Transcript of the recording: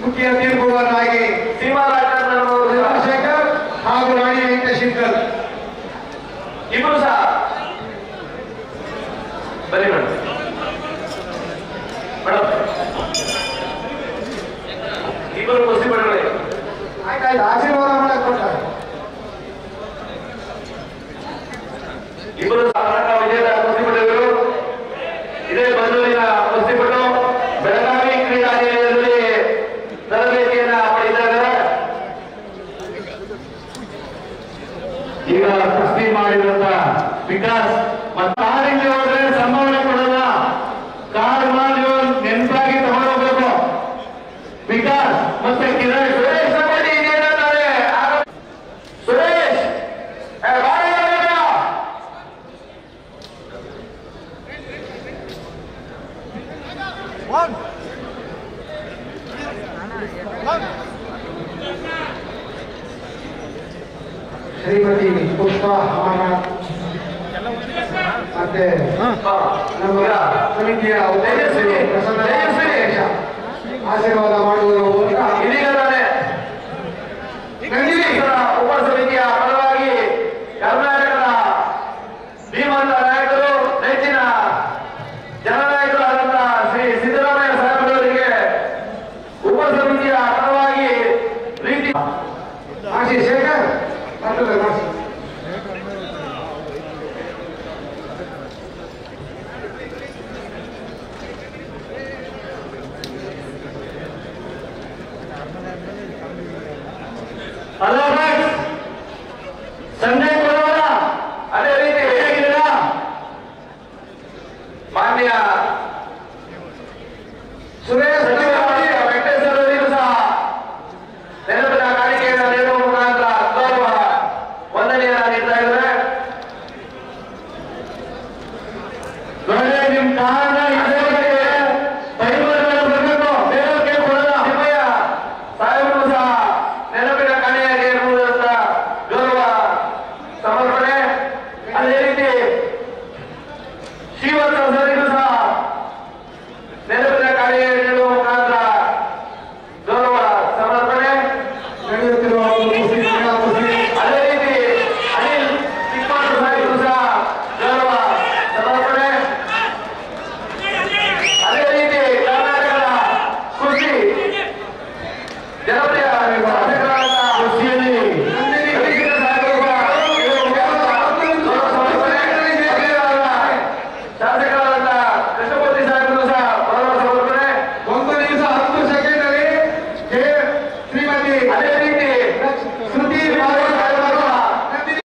ಮುಖ್ಯ ತೀರ್ಪುಗಾರರಾಗಿ ಚಂದ್ರಶೇಖರ್ ಹಾಗೂ ರಾಣಿ ವೆಂಕಟೇಶ್ವರ್ ಇಬ್ಬರು ಸಹ ಬರೀ ಮೇಡಮ್ ಇಬ್ಬರು ಕುಸ್ತಿ ಪಡೆಗಳು ಆಯ್ತಾಯ್ತು ಆಶೀರ್ವಾದ ಮಾಡಕ್ ಕೊಡ್ತಾರೆ. ಇಬ್ಬರು ಸಾಧಾರಣ ವಿಜೇತ ಕುಸ್ತಿಪಟುಗಳು ಇದೇ ಬಂದೂರಿನ ಕುಸ್ತಿಪಟು ಬೆಳಗಾವಿ ಕ್ರೀಡಾಲಯದಲ್ಲಿ ತರಬೇತಿಯನ್ನ ಪಡೆದಿದ್ದಾರೆ. ಈಗ ಕುಸ್ತಿ ಮಾಡಿದಂತ ವಿಕಾಸ್ ಕಾರಿಗೆ ಹೋದ್ರೆ ಸಂಭಾವನೆ ಕೊಡಲ್ಲ, ಕಾರ್ ಮಾಡಿ ನೆನಪಾಗಿ ತಗೊಂಡೋಗ್ಬೇಕು. ವಿಕಾಸ್ ಮತ್ತೆ ಕಿರಣ್ ಸುರೇಶ್ ಸಂಬಂಧಿ ಇದೇನಂತಾರೆ ಸುರೇಶ್ ಶ್ರೀಮತಿ ಪುಷ್ಪಾ ಮತ್ತೆ ನಮ್ಮ ಸಮಿತಿಯ ಉಪಾಧ್ಯಕ್ಷರು ಪ್ರಸನ್ನ ಆಶೀರ್ವಾದ ಮಾಡುವುದರ ಮೂಲಕ ಇದೀಗ ತಾನೇ ಉಪ ಸಮಿತಿಯ ಪರವಾಗಿ ಕರ್ನಾಟಕದ ಧೀಮಂತ ನಾಯಕರು ನೆಚ್ಚಿನ ಜನನಾಯಕರಾದಂತಹ ಶ್ರೀ ಸಿದ್ದರಾಮಯ್ಯ ಸಾಹೇಬರವರಿಗೆ ಉಪ ಸಮಿತಿಯ ಪರವಾಗಿ ಪ್ರೀತಿ ಆಶೀಶ್ ಶೇಖರ್ ಮಾತಾಡ ಮಾಸಿ ಹಲೋ ಸಂಜಯ್ ಕೊಡೋಣ. ಅದೇ ರೀತಿ ಹೇಗಿದ್ದೀರಾ? ಮಾನ್ಯ ಸುರೇಶ್ ವೆಂಕಟೇಶ್ವರ ಅವರಿಗೂ ಸಹ ನೆನಪಿನ ಕಾಣಿಕೆಯನ್ನು ನೀಡುವ ಮುಖಾಂತರ ಗೌರವ ವಂದನೆಯನ್ನ ನೀಡ್ತಾ ಇದ್ದಾರೆ. ನೋಡಿ ನಿಮ್ ಕಾರಣ ಬರಬೇಕು, ಬೇರೆಯವ್ರಿಗೆ ಕೊಡಲ್ಲ. ಸಿದ್ದಯ್ಯ ಸಾಹೇಬರು ಸಹ ನೆನಪಿನ ಕಾಣಿಯಾಗಿ ಇರುವುದರಿಂದ ಗೌರವ ಸಮರ್ಪಣೆ. ಅದೇ ರೀತಿ ಶ್ರೀವತ್ಸ ಸರಿಗೂ ಸಹ ನೆನಪಿನ ಕಾಣಿಕೆಯನ್ನು ನೀಡುವ ಮುಖಾಂತರ ಗೌರವ ಸಮರ್ಪಣೆ. ನಡೆಯುತ್ತಿರುವ ಕುಸ್ತಿ ಅದೇ ರೀತಿ ಅನಿಲ್ ಚಿಕ್ಕಮಂಗ್ಳೂರು ಸಾಹೇಬರು ಸಹ ಗೌರವ ಸಮರ್ಪಣೆ. ಅದೇ ರೀತಿ ಕರ್ನಾಟಕದ ಕುಸ್ತಿ ಜನಪ್ರಿಯ ಶಾಸಕರಾದ ಕುಸ್ತಿಯಲ್ಲಿ ರವಿಶಂಕರ್ ಸಾಹೇಬರು ಸಹ ಗೌರವ ಸಮರ್ಪಣೆ. ಶಾಸಕರಾದ ಕೃಷ್ಣಮೂರ್ತಿ ಸಾಹೇಬರು ಸಹ ಗೌರವ ಸಮರ್ಪಣೆ. ಒಂದು ನಿಮಿಷ 10 ಸೆಕೆಂಡ್ ಅಲ್ಲಿ ಶ್ರೀಮತಿ ಅದೇ ರೀತಿ